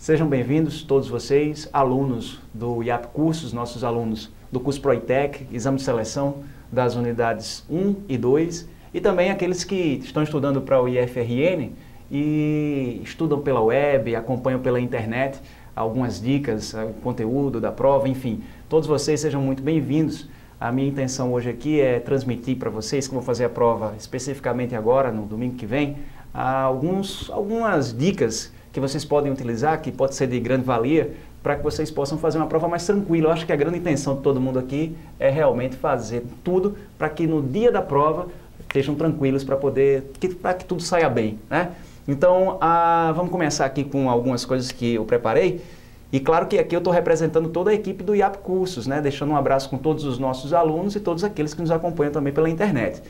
Sejam bem-vindos todos vocês, alunos do IAP Cursos, nossos alunos do curso ProITEC, exame de seleção das unidades 1 e 2, e também aqueles que estão estudando para o IFRN e estudam pela web, acompanham pela internet algumas dicas, conteúdo da prova, enfim. Todos vocês sejam muito bem-vindos. A minha intenção hoje aqui é transmitir para vocês que vão fazer a prova especificamente agora, no domingo que vem, algumas dicas que vocês podem utilizar, que pode ser de grande valia, para que vocês possam fazer uma prova mais tranquila. Eu acho que a grande intenção de todo mundo aqui é realmente fazer tudo para que no dia da prova estejam tranquilos para que tudo saia bem, né? Então, vamos começar aqui com algumas coisas que eu preparei. E claro que aqui eu estou representando toda a equipe do IAP Cursos, né? Deixando um abraço com todos os nossos alunos e todos aqueles que nos acompanham também pela internet.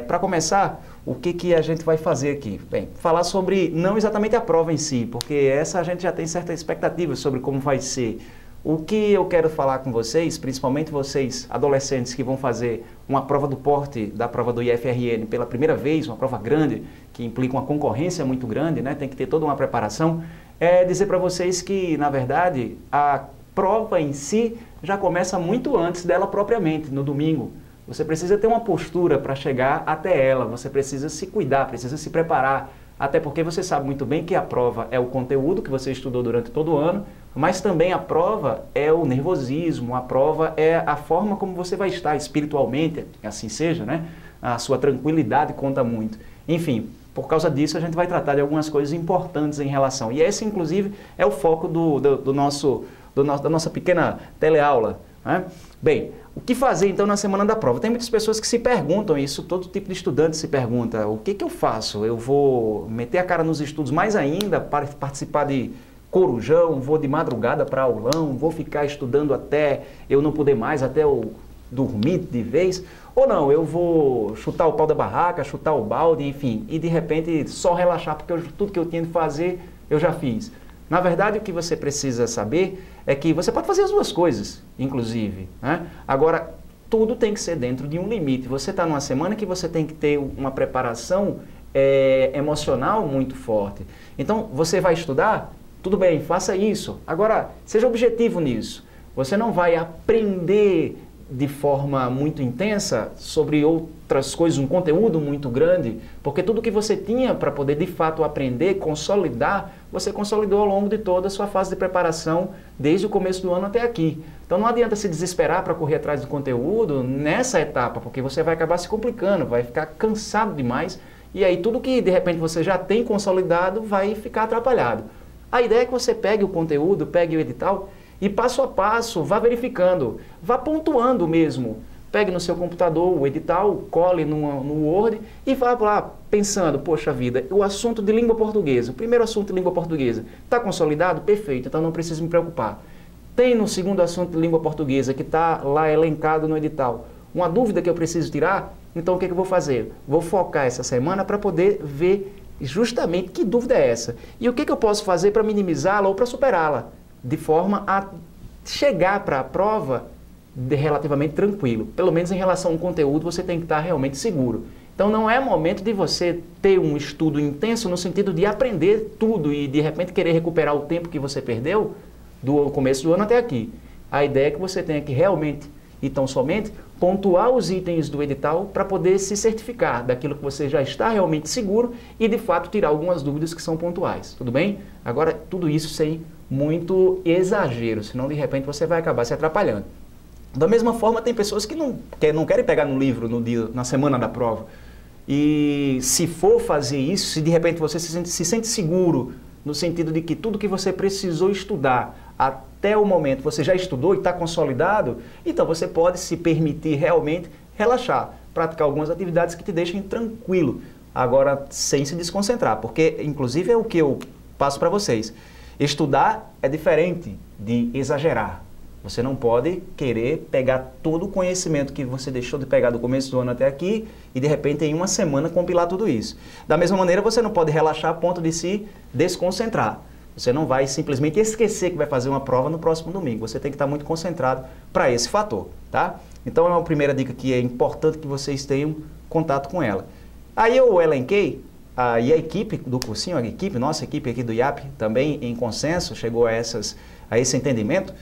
Para começar, o que a gente vai fazer aqui? Bem, falar sobre não exatamente a prova em si, porque essa a gente já tem certa expectativa sobre como vai ser. O que eu quero falar com vocês, principalmente vocês adolescentes que vão fazer uma prova do porte da prova do IFRN pela primeira vez, uma prova grande, que implica uma concorrência muito grande, né? Tem que ter toda uma preparação, é dizer para vocês que, na verdade, a prova em si já começa muito antes dela propriamente, no domingo. Você precisa ter uma postura para chegar até ela, você precisa se cuidar, precisa se preparar, até porque você sabe muito bem que a prova é o conteúdo que você estudou durante todo o ano, mas também a prova é o nervosismo, a prova é a forma como você vai estar espiritualmente, assim seja, né? A sua tranquilidade conta muito. Enfim, por causa disso a gente vai tratar de algumas coisas importantes em relação, e esse inclusive é o foco da nossa pequena teleaula, né? Bem, o que fazer então na semana da prova? Tem muitas pessoas que se perguntam isso, todo tipo de estudante se pergunta, o que eu faço? Eu vou meter a cara nos estudos mais ainda para participar de corujão, vou de madrugada para aulão, vou ficar estudando até eu não poder mais, até eu dormir de vez? Ou não, eu vou chutar o pau da barraca, chutar o balde, enfim, e de repente só relaxar porque tudo que eu tinha de fazer eu já fiz. Na verdade, o que você precisa saber é que você pode fazer as duas coisas, inclusive, né? Agora, tudo tem que ser dentro de um limite. Você está numa semana que você tem que ter uma preparação emocional muito forte. Então, você vai estudar? Tudo bem, faça isso. Agora, seja objetivo nisso. Você não vai aprender de forma muito intensa sobre outras coisas, um conteúdo muito grande, porque tudo que você tinha para poder de fato aprender, consolidar, você consolidou ao longo de toda a sua fase de preparação, desde o começo do ano até aqui. Então não adianta se desesperar para correr atrás do conteúdo nessa etapa, porque você vai acabar se complicando, vai ficar cansado demais, e aí tudo que de repente você já tem consolidado vai ficar atrapalhado. A ideia é que você pegue o conteúdo, pegue o edital, e passo a passo, vá verificando, vá pontuando mesmo. Pegue no seu computador o edital, cole no Word e vá lá pensando, poxa vida, o assunto de língua portuguesa, o primeiro assunto de língua portuguesa, está consolidado? Perfeito, então não preciso me preocupar. Tem no segundo assunto de língua portuguesa, que está lá elencado no edital, uma dúvida que eu preciso tirar? Então o que eu vou fazer? Vou focar essa semana para poder ver justamente que dúvida é essa. E o que eu posso fazer para minimizá-la ou para superá-la? De forma a chegar para a prova relativamente tranquilo. Pelo menos em relação ao conteúdo, você tem que estar realmente seguro. Então não é momento de você ter um estudo intenso no sentido de aprender tudo e de repente querer recuperar o tempo que você perdeu do começo do ano até aqui. A ideia é que você tenha que realmente e tão somente pontuar os itens do edital para poder se certificar daquilo que você já está realmente seguro e de fato tirar algumas dúvidas que são pontuais. Tudo bem? Agora, tudo isso sem muito exagero, senão de repente você vai acabar se atrapalhando. Da mesma forma, tem pessoas que não querem pegar no livro na semana da prova. E se for fazer isso, se de repente você se sente seguro, no sentido de que tudo que você precisou estudar até o momento você já estudou e está consolidado, então você pode se permitir realmente relaxar, praticar algumas atividades que te deixem tranquilo, agora sem se desconcentrar, porque inclusive é o que eu passo para vocês. Estudar é diferente de exagerar. Você não pode querer pegar todo o conhecimento que você deixou de pegar do começo do ano até aqui e de repente em uma semana compilar tudo isso. Da mesma maneira, você não pode relaxar a ponto de se desconcentrar. Você não vai simplesmente esquecer que vai fazer uma prova no próximo domingo. Você tem que estar muito concentrado para esse fator, tá? Então é uma primeira dica que é importante que vocês tenham contato com ela. Aí eu elenquei e a equipe do cursinho, nossa equipe aqui do IAP, também em consenso, chegou a esse entendimento.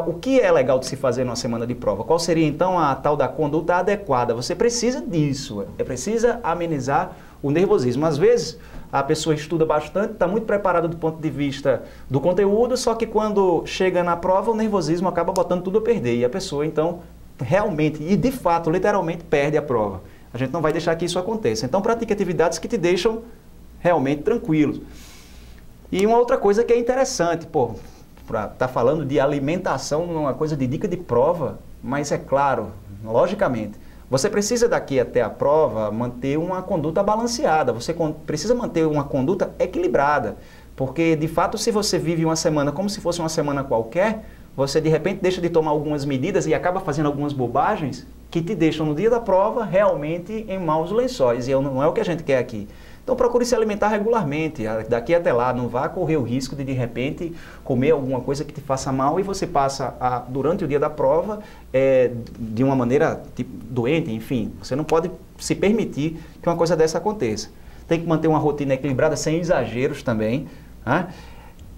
O que é legal de se fazer numa semana de prova? Qual seria então a tal da conduta adequada? Você precisa disso, precisa amenizar o nervosismo. Às vezes a pessoa estuda bastante, está muito preparada do ponto de vista do conteúdo, só que quando chega na prova o nervosismo acaba botando tudo a perder e a pessoa então realmente e de fato, literalmente perde a prova. A gente não vai deixar que isso aconteça. Então pratique atividades que te deixam realmente tranquilos. E uma outra coisa que é interessante, tá falando de alimentação, uma coisa de dica de prova, mas é claro, logicamente, você precisa daqui até a prova manter uma conduta balanceada, você precisa manter uma conduta equilibrada, porque de fato se você vive uma semana como se fosse uma semana qualquer, você de repente deixa de tomar algumas medidas e acaba fazendo algumas bobagens que te deixam no dia da prova realmente em maus lençóis, e não é o que a gente quer aqui. Então procure se alimentar regularmente, daqui até lá, não vá correr o risco de repente comer alguma coisa que te faça mal e você passa durante o dia da prova de uma maneira doente, enfim, você não pode se permitir que uma coisa dessa aconteça. Tem que manter uma rotina equilibrada, sem exageros também, né?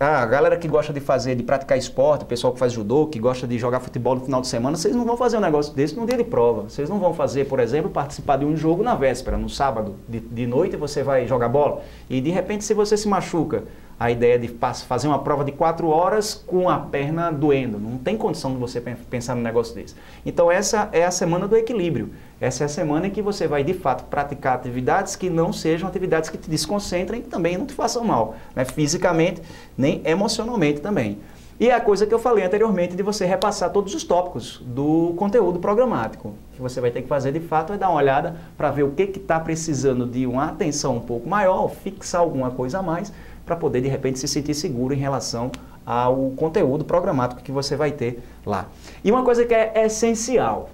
A galera que gosta de praticar esporte, o pessoal que faz judô, que gosta de jogar futebol no final de semana, vocês não vão fazer um negócio desse no dia de prova. Vocês não vão fazer, por exemplo, participar de um jogo na véspera, no sábado, de noite você vai jogar bola. E de repente, se você se machuca, a ideia de fazer uma prova de 4 horas com a perna doendo. Não tem condição de você pensar num negócio desse. Então essa é a semana do equilíbrio. Essa é a semana em que você vai, de fato, praticar atividades que não sejam atividades que te desconcentrem e também não te façam mal, né? Fisicamente, nem emocionalmente também. E a coisa que eu falei anteriormente de você repassar todos os tópicos do conteúdo programático. O que você vai ter que fazer, de fato, é dar uma olhada para ver o que está precisando de uma atenção um pouco maior, fixar alguma coisa a mais, para poder, de repente, se sentir seguro em relação ao conteúdo programático que você vai ter lá. E uma coisa que é essencial,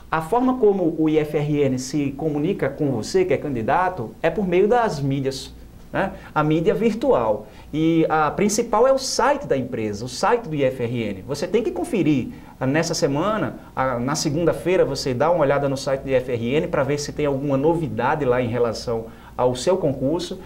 a forma como o IFRN se comunica com você, que é candidato, é por meio das mídias, né? A mídia virtual. E a principal é o site da empresa, o site do IFRN. Você tem que conferir nessa semana, na segunda-feira, você dá uma olhada no site do IFRN para ver se tem alguma novidade lá em relação ao seu concurso.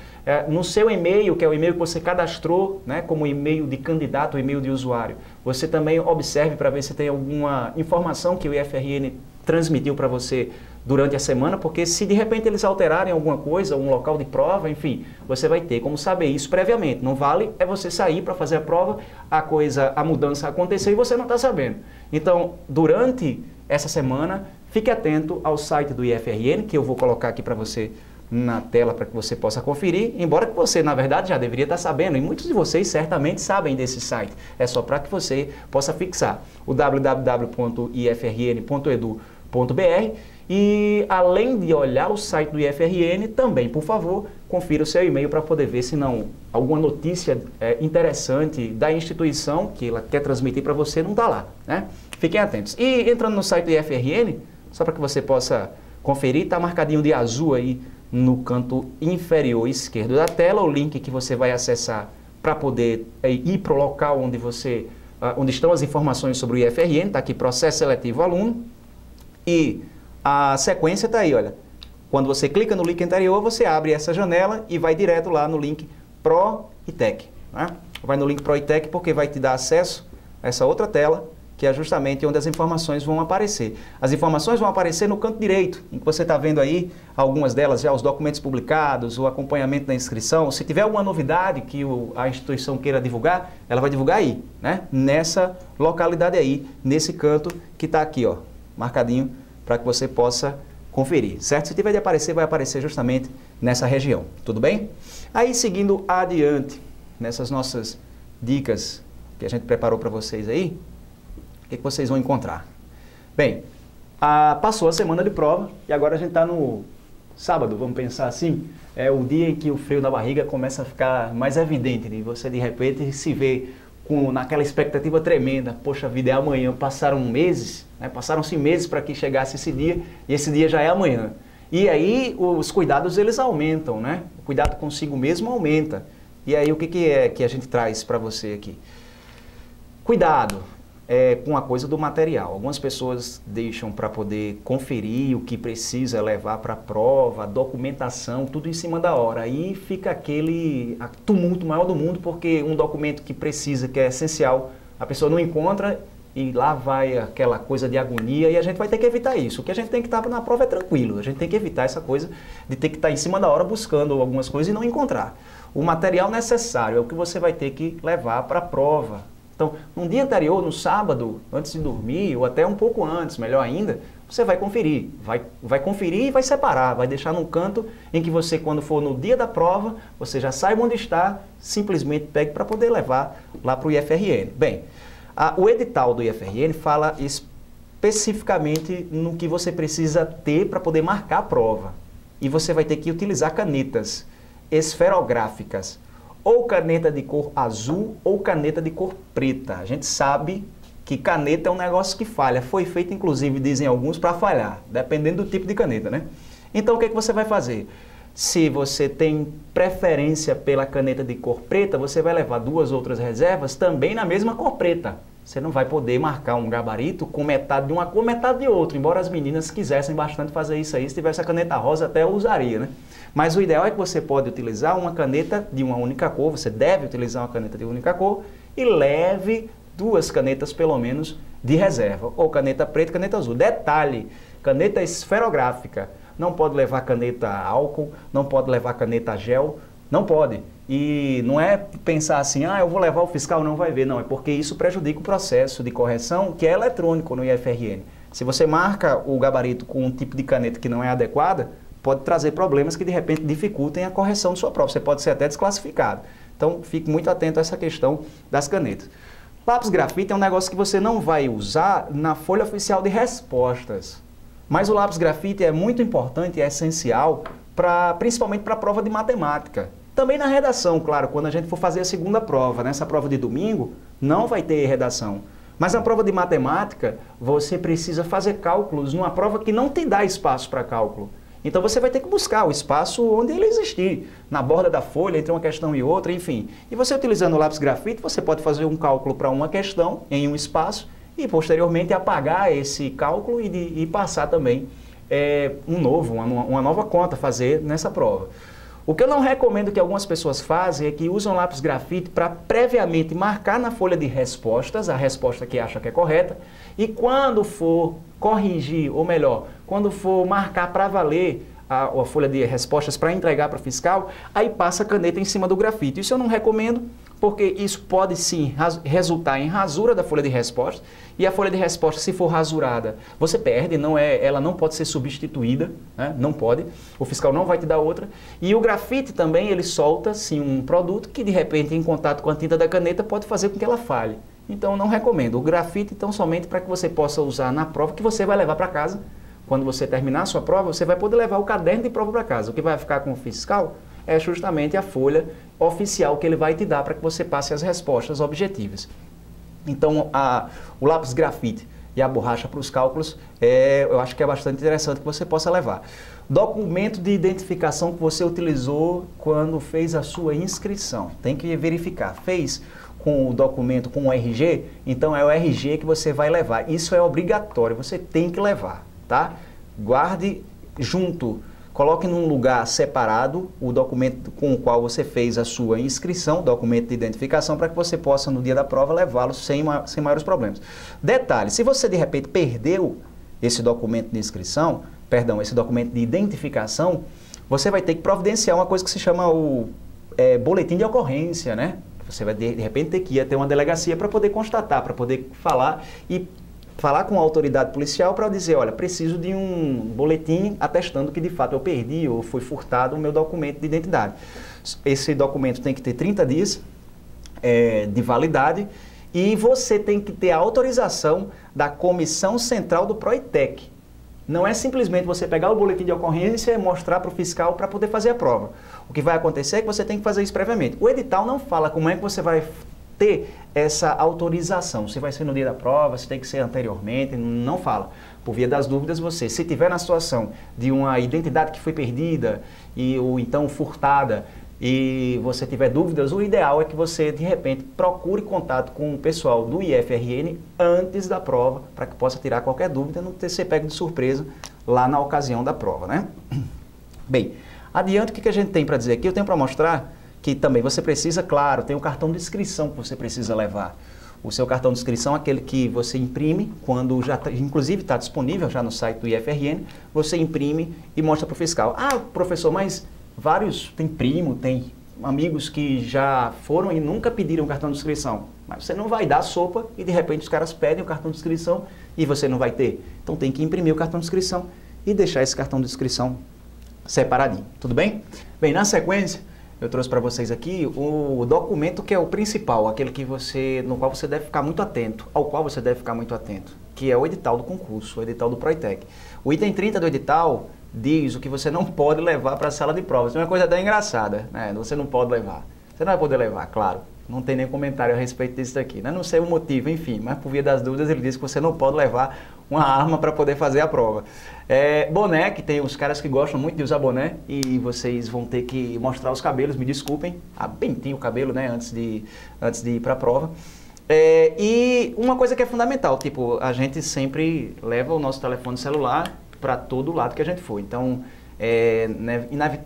No seu e-mail, que é o e-mail que você cadastrou, né, como e-mail de candidato ou e-mail de usuário, você também observe para ver se tem alguma informação que o IFRN transmitiu para você durante a semana, porque se de repente eles alterarem alguma coisa, um local de prova, enfim, você vai ter como saber isso previamente. Não vale é você sair para fazer a prova, a mudança aconteceu e você não está sabendo. Então, durante essa semana, fique atento ao site do IFRN, que eu vou colocar aqui para você na tela para que você possa conferir, embora que você, na verdade, já deveria estar sabendo, e muitos de vocês certamente sabem desse site. É só para que você possa fixar o www.ifrn.edu.br e, além de olhar o site do IFRN, também, por favor, confira o seu e-mail para poder ver se não alguma notícia interessante da instituição que ela quer transmitir para você não está lá, né? Fiquem atentos. E entrando no site do IFRN, só para que você possa conferir, está marcadinho de azul aí no canto inferior esquerdo da tela, o link que você vai acessar para poder ir para o local onde estão as informações sobre o IFRN, está aqui Processo Seletivo Aluno, e a sequência está aí, olha. Quando você clica no link anterior, você abre essa janela e vai direto lá no link ProITEC, né? Vai no link ProITEC porque vai te dar acesso a essa outra tela, que é justamente onde as informações vão aparecer. As informações vão aparecer no canto direito, em que você está vendo aí, algumas delas já, os documentos publicados, o acompanhamento da inscrição. Se tiver alguma novidade que a instituição queira divulgar, ela vai divulgar aí, né? Nessa localidade aí, nesse canto que está aqui, ó, marcadinho, para que você possa conferir, certo? Se tiver de aparecer, vai aparecer justamente nessa região, tudo bem? Aí, seguindo adiante, nessas nossas dicas que a gente preparou para vocês aí, o que vocês vão encontrar? Bem, passou a semana de prova e agora a gente está no sábado, vamos pensar assim, é o dia em que o frio na barriga começa a ficar mais evidente, né? Você de repente se vê naquela expectativa tremenda, poxa vida, é amanhã, passaram meses, né? Passaram-se meses para que chegasse esse dia e esse dia já é amanhã. E aí os cuidados eles aumentam, né? O cuidado consigo mesmo aumenta. E aí o que é que a gente traz para você aqui? Cuidado. com a coisa do material. Algumas pessoas deixam para poder conferir o que precisa levar para a prova, a documentação, tudo em cima da hora. Aí fica aquele tumulto maior do mundo, porque um documento que precisa, que é essencial, a pessoa não encontra e lá vai aquela coisa de agonia, e a gente vai ter que evitar isso. O que a gente tem que estar na prova é tranquilo, a gente tem que evitar essa coisa de ter que estar em cima da hora buscando algumas coisas e não encontrar. O material necessário é o que você vai ter que levar para a prova. Então, no dia anterior, no sábado, antes de dormir, ou até um pouco antes, melhor ainda, você vai conferir. Vai conferir e vai separar, vai deixar num canto em que você, quando for no dia da prova, você já saiba onde está, simplesmente pegue para poder levar lá para o IFRN. Bem, o edital do IFRN fala especificamente no que você precisa ter para poder marcar a prova. E você vai ter que utilizar canetas esferográficas, ou caneta de cor azul ou caneta de cor preta. A gente sabe que caneta é um negócio que falha. Foi feito, inclusive, dizem alguns, para falhar, dependendo do tipo de caneta, né? Então, o que você vai fazer? Se você tem preferência pela caneta de cor preta, você vai levar 2 outras reservas também na mesma cor preta. Você não vai poder marcar um gabarito com metade de uma cor, metade de outra. Embora as meninas quisessem bastante fazer isso aí, se tivesse a caneta rosa até eu usaria, né? Mas o ideal é que você pode utilizar uma caneta de uma única cor, você deve utilizar uma caneta de única cor e leve 2 canetas pelo menos de reserva, ou caneta preta e caneta azul. Detalhe, caneta esferográfica, não pode levar caneta álcool, não pode levar caneta gel, não pode. E não é pensar assim, eu vou levar o fiscal, não vai ver, não, é porque isso prejudica o processo de correção que é eletrônico no IFRN. Se você marca o gabarito com um tipo de caneta que não é adequada, pode trazer problemas que de repente dificultem a correção de sua prova. Você pode ser até desclassificado. Então, fique muito atento a essa questão das canetas. Lápis grafite é um negócio que você não vai usar na folha oficial de respostas. Mas o lápis grafite é muito importante e é essencial, principalmente para a prova de matemática. Também na redação, claro, quando a gente for fazer a segunda prova. Nessa prova de domingo, não vai ter redação. Mas na prova de matemática, você precisa fazer cálculos numa prova que não te dá espaço para cálculo. Então você vai ter que buscar o espaço onde ele existir, na borda da folha, entre uma questão e outra, enfim. E você utilizando o lápis grafite, você pode fazer um cálculo para uma questão em um espaço e posteriormente apagar esse cálculo e passar também uma nova conta, fazer nessa prova. O que eu não recomendo que algumas pessoas fazem é que usam lápis grafite para previamente marcar na folha de respostas, a resposta que acha que é correta, e quando for corrigir, ou melhor, quando for marcar para valer a folha de respostas para entregar para o fiscal, aí passa a caneta em cima do grafite. Isso eu não recomendo, porque isso pode sim resultar em rasura da folha de respostas, e a folha de resposta, se for rasurada, você perde, ela não pode ser substituída, né? Não pode, o fiscal não vai te dar outra. E o grafite também, ele solta sim um produto que de repente em contato com a tinta da caneta pode fazer com que ela falhe. Então eu não recomendo. O grafite, então, somente para que você possa usar na prova que você vai levar para casa. Quando você terminar a sua prova, você vai poder levar o caderno de prova para casa. O que vai ficar com o fiscal é justamente a folha oficial que ele vai te dar para que você passe as respostas objetivas. Então, o lápis grafite e a borracha para os cálculos, eu acho que é bastante interessante que você possa levar. Documento de identificação que você utilizou quando fez a sua inscrição. Tem que verificar. Fez com o documento, com o RG, então é o RG que você vai levar. Isso é obrigatório, você tem que levar, tá? Guarde junto. Coloque num lugar separado o documento com o qual você fez a sua inscrição, documento de identificação, para que você possa, no dia da prova, levá-lo sem maiores problemas. Detalhe, se você de repente perdeu esse documento de inscrição, esse documento de identificação, você vai ter que providenciar uma coisa que se chama o boletim de ocorrência, né? Você vai de repente ter que ir até uma delegacia para poder constatar, para poder falar com a autoridade policial para dizer, olha, preciso de um boletim atestando que de fato eu perdi ou foi furtado o meu documento de identidade. Esse documento tem que ter 30 dias de validade e você tem que ter a autorização da Comissão Central do Proitec. Não é simplesmente você pegar o boletim de ocorrência e mostrar para o fiscal para poder fazer a prova. O que vai acontecer é que você tem que fazer isso previamente. O edital não fala como é que você vai ter essa autorização. Se vai ser no dia da prova, se tem que ser anteriormente, não fala. Por via das dúvidas, você, se tiver na situação de uma identidade que foi perdida ou então furtada, e você tiver dúvidas, o ideal é que você, de repente, procure contato com o pessoal do IFRN antes da prova, para que possa tirar qualquer dúvida e não ter ser pego de surpresa lá na ocasião da prova, né? Bem, adiante, o que a gente tem para dizer aqui? Eu tenho para mostrar que também você precisa, claro, tem o cartão de inscrição que você precisa levar. O seu cartão de inscrição é aquele que você imprime, quando já, inclusive está disponível já no site do IFRN, você imprime e mostra para o fiscal. Ah, professor, mas vários, tem primo, tem amigos que já foram e nunca pediram o cartão de inscrição. Mas você não vai dar sopa e de repente os caras pedem o cartão de inscrição e você não vai ter. Então tem que imprimir o cartão de inscrição e deixar esse cartão de inscrição separadinho. Tudo bem? Bem, na sequência, eu trouxe para vocês aqui o documento que é o principal, aquele que no qual você deve ficar muito atento, ao qual você deve ficar muito atento, que é o edital do concurso, o edital do Proitec. O item 30 do edital diz o que você não pode levar para a sala de provas. É uma coisa até engraçada, né? Você não pode levar. Você não vai poder levar, claro. Não tem nem comentário a respeito disso daqui, né? Não sei o motivo, enfim, mas por via das dúvidas ele diz que você não pode levar uma arma para poder fazer a prova. Boné, que tem os caras que gostam muito de usar boné e vocês vão ter que mostrar os cabelos, me desculpem, pentinho o cabelo, né, antes de ir para a prova. E uma coisa que é fundamental, tipo, a gente sempre leva o nosso telefone celular para todo lado que a gente for. Então,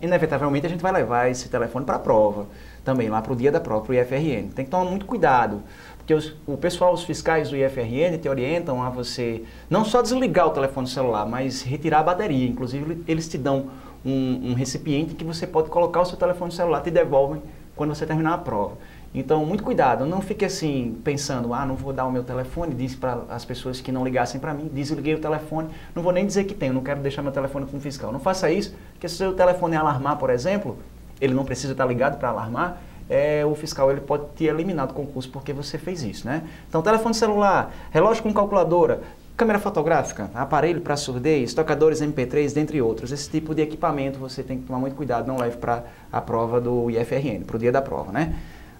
inevitavelmente a gente vai levar esse telefone para a prova, também lá para o dia da prova, para o IFRN. Tem que tomar muito cuidado, porque o pessoal, os fiscais do IFRN te orientam a você não só desligar o telefone celular, mas retirar a bateria. Inclusive, eles te dão um recipiente que você pode colocar o seu telefone celular, te devolvem quando você terminar a prova. Então, muito cuidado, não fique assim, pensando, não vou dar o meu telefone, disse para as pessoas que não ligassem para mim, desliguei o telefone, não vou nem dizer que tenho, não quero deixar meu telefone com o fiscal. Não faça isso, porque se o seu telefone alarmar, por exemplo, ele não precisa estar ligado para alarmar, o fiscal ele pode te eliminar do concurso porque você fez isso, né? Então, telefone celular, relógio com calculadora, câmera fotográfica, aparelho para surdez, tocadores MP3, dentre outros. Esse tipo de equipamento você tem que tomar muito cuidado, não leve para a prova do IFRN, para o dia da prova, né?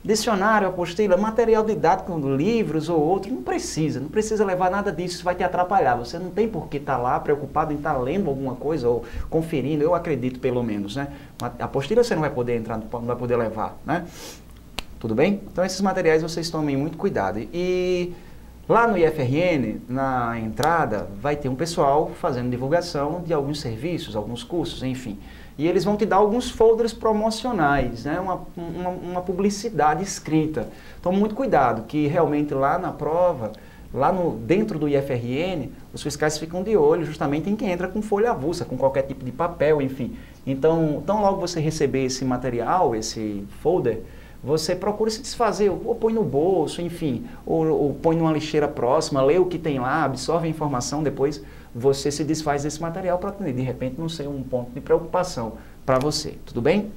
Dicionário, apostila, material didático, livros ou outro, não precisa levar nada disso, isso vai te atrapalhar. Você não tem por que estar lá preocupado em estar lendo alguma coisa ou conferindo, eu acredito pelo menos, né? A apostila você não vai poder entrar, não vai poder levar, né? Tudo bem? Então esses materiais vocês tomem muito cuidado. E lá no IFRN, na entrada, vai ter um pessoal fazendo divulgação de alguns serviços, alguns cursos, enfim. E eles vão te dar alguns folders promocionais, né? Uma publicidade escrita. Então, muito cuidado, que realmente lá na prova, dentro do IFRN, os fiscais ficam de olho justamente em quem entra com folha avulsa, com qualquer tipo de papel, enfim. Então logo você receber esse material, esse folder, você procura se desfazer, ou põe no bolso, enfim, ou põe numa lixeira próxima, lê o que tem lá, absorve a informação, depois você se desfaz desse material para, de repente, não ser um ponto de preocupação para você. Tudo bem?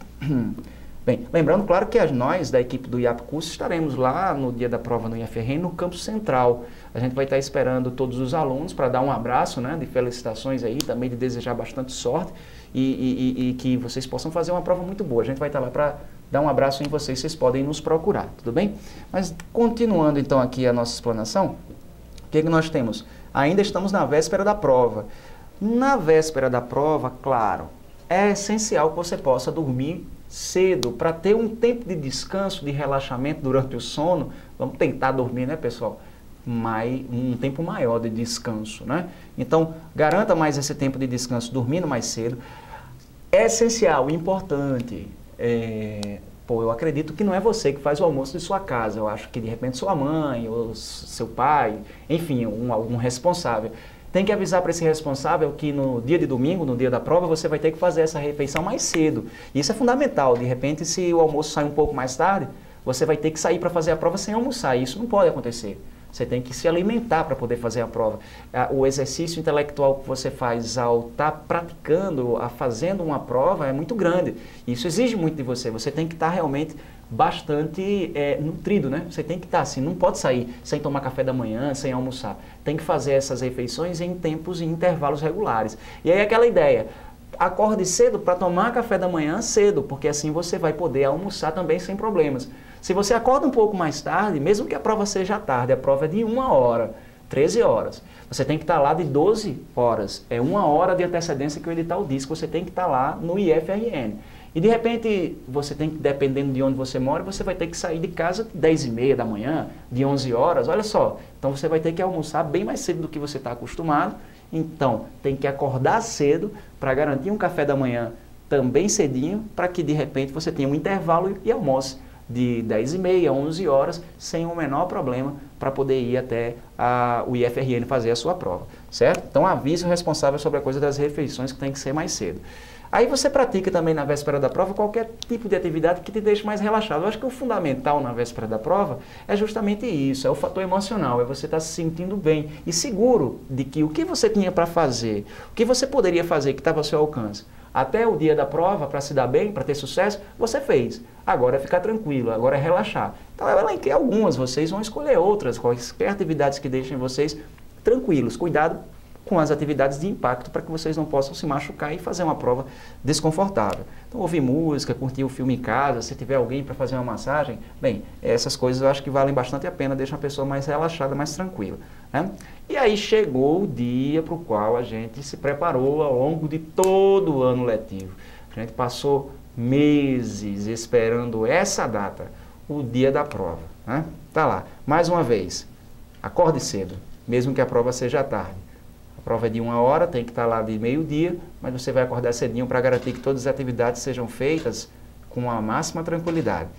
Bem, lembrando, claro, que nós, da equipe do IAP Cursos, estaremos lá no dia da prova no IFRN, no campus central. A gente vai estar esperando todos os alunos para dar um abraço, né, de felicitações aí, também de desejar bastante sorte e que vocês possam fazer uma prova muito boa. A gente vai estar lá para dar um abraço em vocês podem nos procurar, tudo bem? Mas continuando então aqui a nossa explanação, o que nós temos? Ainda estamos na véspera da prova. Na véspera da prova, claro, é essencial que você possa dormir cedo para ter um tempo de descanso, de relaxamento durante o sono. Vamos tentar dormir, né, pessoal? Um tempo maior de descanso, né? Então, garanta mais esse tempo de descanso dormindo mais cedo. É essencial, importante. Eu acredito que não é você que faz o almoço de sua casa. Eu acho que, de repente, sua mãe ou seu pai, enfim, algum responsável. Tem que avisar para esse responsável que no dia de domingo, no dia da prova, você vai ter que fazer essa refeição mais cedo. Isso é fundamental. De repente, se o almoço sai um pouco mais tarde, você vai ter que sair para fazer a prova sem almoçar. Isso não pode acontecer. Você tem que se alimentar para poder fazer a prova. O exercício intelectual que você faz ao estar praticando, fazendo uma prova, é muito grande. Isso exige muito de você. Você tem que estar realmente bastante nutrido, né? Você tem que estar assim, não pode sair sem tomar café da manhã, sem almoçar. Tem que fazer essas refeições em tempos e intervalos regulares. E aí aquela ideia, acorde cedo para tomar café da manhã cedo, porque assim você vai poder almoçar também sem problemas. Se você acorda um pouco mais tarde, mesmo que a prova seja tarde, a prova é de 1 hora, 13 horas. Você tem que estar lá de 12 horas. É 1 hora de antecedência que o edital diz que você tem que estar lá no IFRN. E de repente, você tem que, dependendo de onde você mora, você vai ter que sair de casa de 10h30 da manhã, de 11 horas, olha só. Então você vai ter que almoçar bem mais cedo do que você está acostumado. Então, tem que acordar cedo para garantir um café da manhã também cedinho, para que de repente você tenha um intervalo e almoce de 10h30, 11 horas, sem o menor problema, para poder ir até o IFRN fazer a sua prova, certo? Então avise o responsável sobre a coisa das refeições, que tem que ser mais cedo. Aí você pratica também na véspera da prova qualquer tipo de atividade que te deixe mais relaxado. Eu acho que o fundamental na véspera da prova é justamente isso, é o fator emocional, é você estar se sentindo bem e seguro de que o que você tinha para fazer, o que você poderia fazer que estava ao seu alcance, até o dia da prova, para se dar bem, para ter sucesso, você fez. Agora é ficar tranquilo, agora é relaxar. Então eu elenquei algumas, vocês vão escolher outras, quaisquer atividades que deixem vocês tranquilos. Cuidado com as atividades de impacto para que vocês não possam se machucar e fazer uma prova desconfortável. Então ouvir música, curtir o filme em casa, se tiver alguém para fazer uma massagem, bem, essas coisas eu acho que valem bastante a pena, deixam a pessoa mais relaxada, mais tranquila, né? E aí chegou o dia para o qual a gente se preparou ao longo de todo o ano letivo. A gente passou meses esperando essa data, o dia da prova, né? Tá lá, mais uma vez, acorde cedo, mesmo que a prova seja à tarde. A prova é de 1 hora, tem que estar lá de meio-dia, mas você vai acordar cedinho para garantir que todas as atividades sejam feitas com a máxima tranquilidade.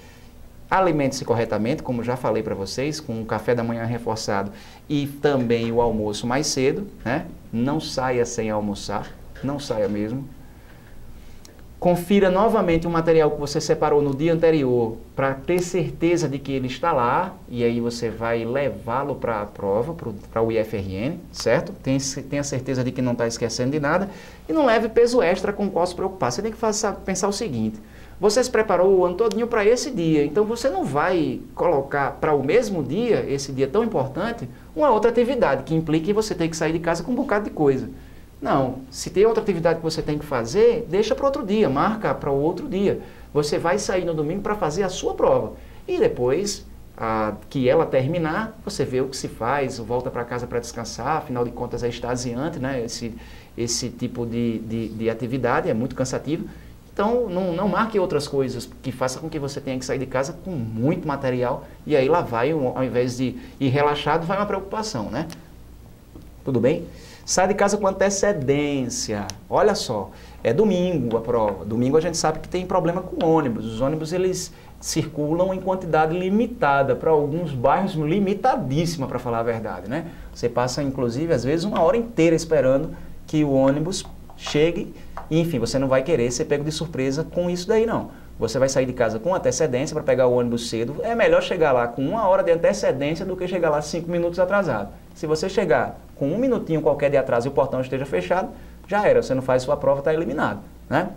Alimente-se corretamente, como já falei para vocês, com o café da manhã reforçado e também o almoço mais cedo, né? Não saia sem almoçar, não saia mesmo. Confira novamente o material que você separou no dia anterior para ter certeza de que ele está lá, e aí você vai levá-lo para a prova, para o IFRN, certo? Tenha certeza de que não está esquecendo de nada e não leve peso extra com o qual se preocupar. Você tem que pensar o seguinte: você se preparou o ano todinho para esse dia, então você não vai colocar para o mesmo dia, esse dia tão importante, uma outra atividade que implique você ter que sair de casa com um bocado de coisa. Não, se tem outra atividade que você tem que fazer, deixa para outro dia, marca para o outro dia. Você vai sair no domingo para fazer a sua prova. E depois que ela terminar, você vê o que se faz, volta para casa para descansar, afinal de contas é extasiante, né? Esse tipo de atividade é muito cansativo. Então não marque outras coisas que façam com que você tenha que sair de casa com muito material, e aí lá vai, ao invés de ir relaxado, vai uma preocupação, né? Tudo bem? Sai de casa com antecedência. Olha só, é domingo a prova. Domingo a gente sabe que tem problema com ônibus. Os ônibus, eles circulam em quantidade limitada, para alguns bairros limitadíssima, para falar a verdade, né? Você passa, inclusive, às vezes 1 hora inteira esperando que o ônibus chegue, e, enfim, você não vai querer ser pego de surpresa com isso daí, não. Você vai sair de casa com antecedência para pegar o ônibus cedo. É melhor chegar lá com 1 hora de antecedência do que chegar lá 5 minutos atrasado. Se você chegar com 1 minutinho qualquer de atraso e o portão esteja fechado, já era, você não faz sua prova, está eliminado, né?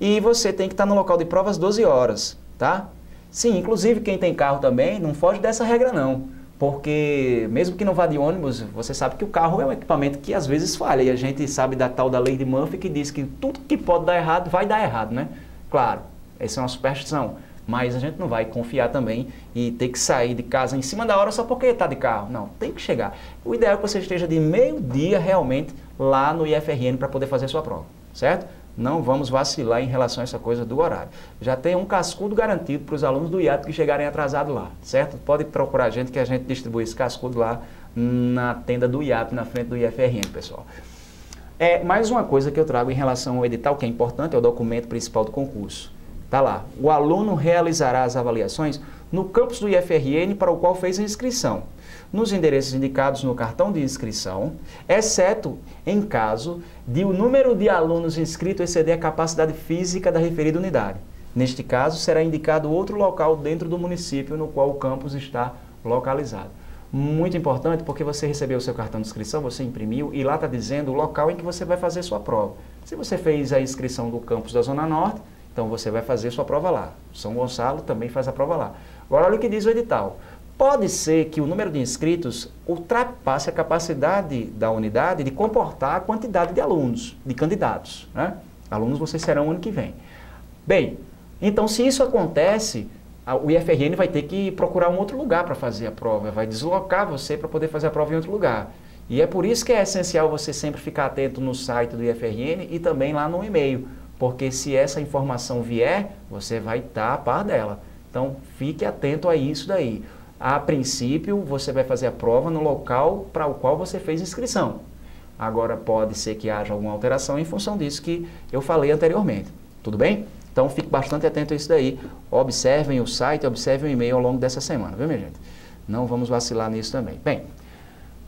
E você tem que estar no local de prova às 12 horas, tá? Sim, inclusive quem tem carro também, não foge dessa regra não, porque mesmo que não vá de ônibus, você sabe que o carro é um equipamento que às vezes falha, e a gente sabe da tal da lei de Murphy, que diz que tudo que pode dar errado, vai dar errado, né? Claro, essa é uma superstição, mas a gente não vai confiar também e ter que sair de casa em cima da hora só porque está de carro. Não, tem que chegar. O ideal é que você esteja de meio-dia realmente lá no IFRN para poder fazer a sua prova, certo? Não vamos vacilar em relação a essa coisa do horário. Já tem um cascudo garantido para os alunos do IAP que chegarem atrasados lá, certo? Pode procurar a gente que a gente distribui esse cascudo lá na tenda do IAP, na frente do IFRN, pessoal. Mais uma coisa que eu trago em relação ao edital, que é importante, é o documento principal do concurso. Está lá, o aluno realizará as avaliações no campus do IFRN para o qual fez a inscrição, nos endereços indicados no cartão de inscrição, exceto em caso de o número de alunos inscritos exceder a capacidade física da referida unidade. Neste caso, será indicado outro local dentro do município no qual o campus está localizado. Muito importante, porque você recebeu o seu cartão de inscrição, você imprimiu, e lá está dizendo o local em que você vai fazer sua prova. Se você fez a inscrição do campus da Zona Norte, então você vai fazer sua prova lá. São Gonçalo também faz a prova lá. Agora olha o que diz o edital. Pode ser que o número de inscritos ultrapasse a capacidade da unidade de comportar a quantidade de alunos, de candidatos, né? Alunos vocês serão o ano que vem. Bem, então se isso acontece, o IFRN vai ter que procurar um outro lugar para fazer a prova, vai deslocar você para poder fazer a prova em outro lugar. E é por isso que é essencial você sempre ficar atento no site do IFRN e também lá no e-mail, porque se essa informação vier, você vai estar a par dela. Então, fique atento a isso daí. A princípio, você vai fazer a prova no local para o qual você fez inscrição. Agora, pode ser que haja alguma alteração em função disso que eu falei anteriormente. Tudo bem? Então, fique bastante atento a isso daí. Observem o site, observem o e-mail ao longo dessa semana, viu, minha gente? Não vamos vacilar nisso também. Bem,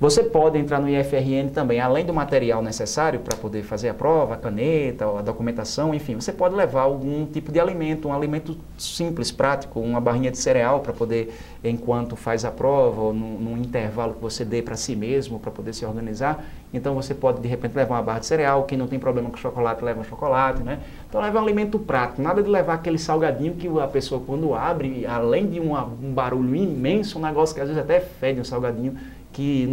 você pode entrar no IFRN também, além do material necessário para poder fazer a prova, a caneta, a documentação, enfim, você pode levar algum tipo de alimento, um alimento simples, prático, uma barrinha de cereal para poder, enquanto faz a prova, ou num intervalo que você dê para si mesmo, para poder se organizar. Então você pode, de repente, levar uma barra de cereal, quem não tem problema com chocolate, leva um chocolate, né? Então leva um alimento prático, nada de levar aquele salgadinho que a pessoa, quando abre, além de um barulho imenso, um negócio que às vezes até fede um salgadinho, que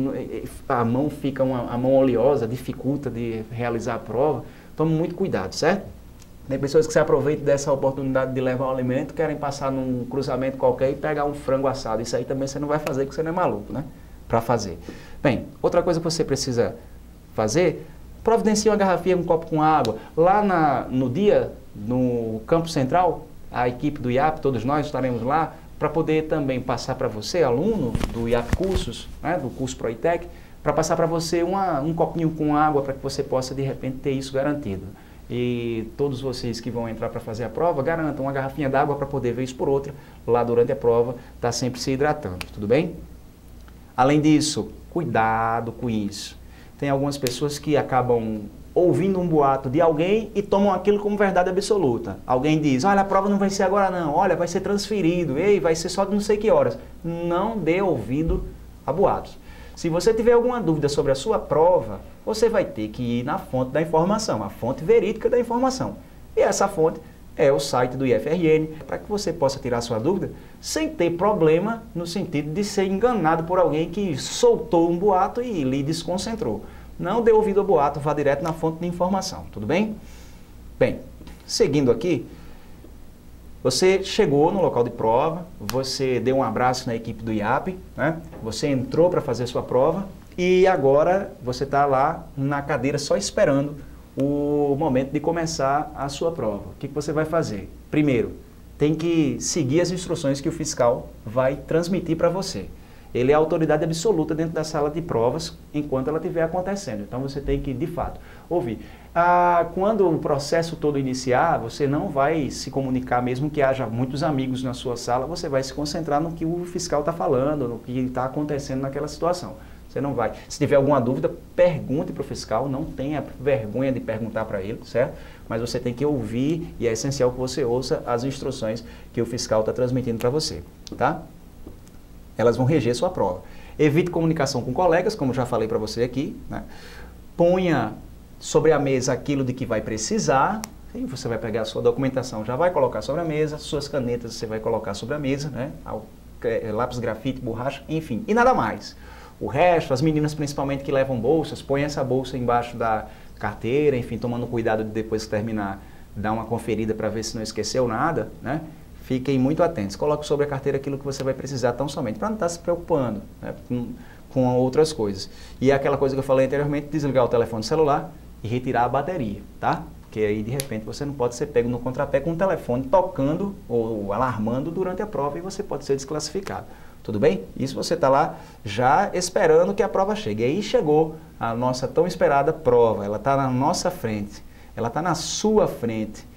a mão fica a mão oleosa, dificulta de realizar a prova. Tome muito cuidado, certo? Tem pessoas que se aproveitam dessa oportunidade de levar um alimento, querem passar num cruzamento qualquer e pegar um frango assado. Isso aí também você não vai fazer, porque você não é maluco, né? Para fazer. Bem, outra coisa que você precisa fazer, providencie uma garrafinha, um copo com água. Lá no dia, no campo central, a equipe do IAP, todos nós estaremos lá, para poder também passar para você, aluno do IAP Cursos, né, do curso ProITEC, para passar para você um copinho com água para que você possa, de repente, ter isso garantido. E todos vocês que vão entrar para fazer a prova, garantam uma garrafinha d'água para poder, vez por outra, lá durante a prova, estar sempre se hidratando, tudo bem? Além disso, cuidado com isso. Tem algumas pessoas que acabam ouvindo um boato de alguém e tomam aquilo como verdade absoluta. Alguém diz, olha, a prova não vai ser agora não, olha, vai ser transferido, ei, vai ser só de não sei que horas. Não dê ouvido a boatos. Se você tiver alguma dúvida sobre a sua prova, você vai ter que ir na fonte da informação, a fonte verídica da informação. E essa fonte é o site do IFRN, para que você possa tirar sua dúvida sem ter problema no sentido de ser enganado por alguém que soltou um boato e lhe desconcentrou. Não dê ouvido ao boato, vá direto na fonte de informação, tudo bem? Bem, seguindo aqui, você chegou no local de prova, você deu um abraço na equipe do IAP, né? Você entrou para fazer sua prova e agora você está lá na cadeira só esperando o momento de começar a sua prova. O que você vai fazer? Primeiro, tem que seguir as instruções que o fiscal vai transmitir para você. Ele é a autoridade absoluta dentro da sala de provas enquanto ela estiver acontecendo. Então você tem que, de fato, ouvir. Quando o processo todo iniciar, você não vai se comunicar, mesmo que haja muitos amigos na sua sala, você vai se concentrar no que o fiscal está falando, no que está acontecendo naquela situação. Você não vai. Se tiver alguma dúvida, pergunte para o fiscal, não tenha vergonha de perguntar para ele, certo? Mas você tem que ouvir e é essencial que você ouça as instruções que o fiscal está transmitindo para você, tá? Elas vão reger sua prova. Evite comunicação com colegas, como já falei para você aqui, né? Ponha sobre a mesa aquilo de que vai precisar, e você vai pegar a sua documentação, já vai colocar sobre a mesa, suas canetas você vai colocar sobre a mesa, né? Lápis grafite, borracha, enfim, e nada mais. O resto, as meninas principalmente que levam bolsas, põe essa bolsa embaixo da carteira, enfim, tomando cuidado de depois que terminar, dar uma conferida para ver se não esqueceu nada, né? Fiquem muito atentos. Coloque sobre a carteira aquilo que você vai precisar tão somente, para não estar se preocupando, né, com outras coisas. E é aquela coisa que eu falei anteriormente, desligar o telefone celular e retirar a bateria, tá? Porque aí, de repente, você não pode ser pego no contrapé com o telefone tocando ou alarmando durante a prova e você pode ser desclassificado. Tudo bem? Isso você está lá já esperando que a prova chegue. E aí chegou a nossa tão esperada prova, ela está na nossa frente, ela está na sua frente.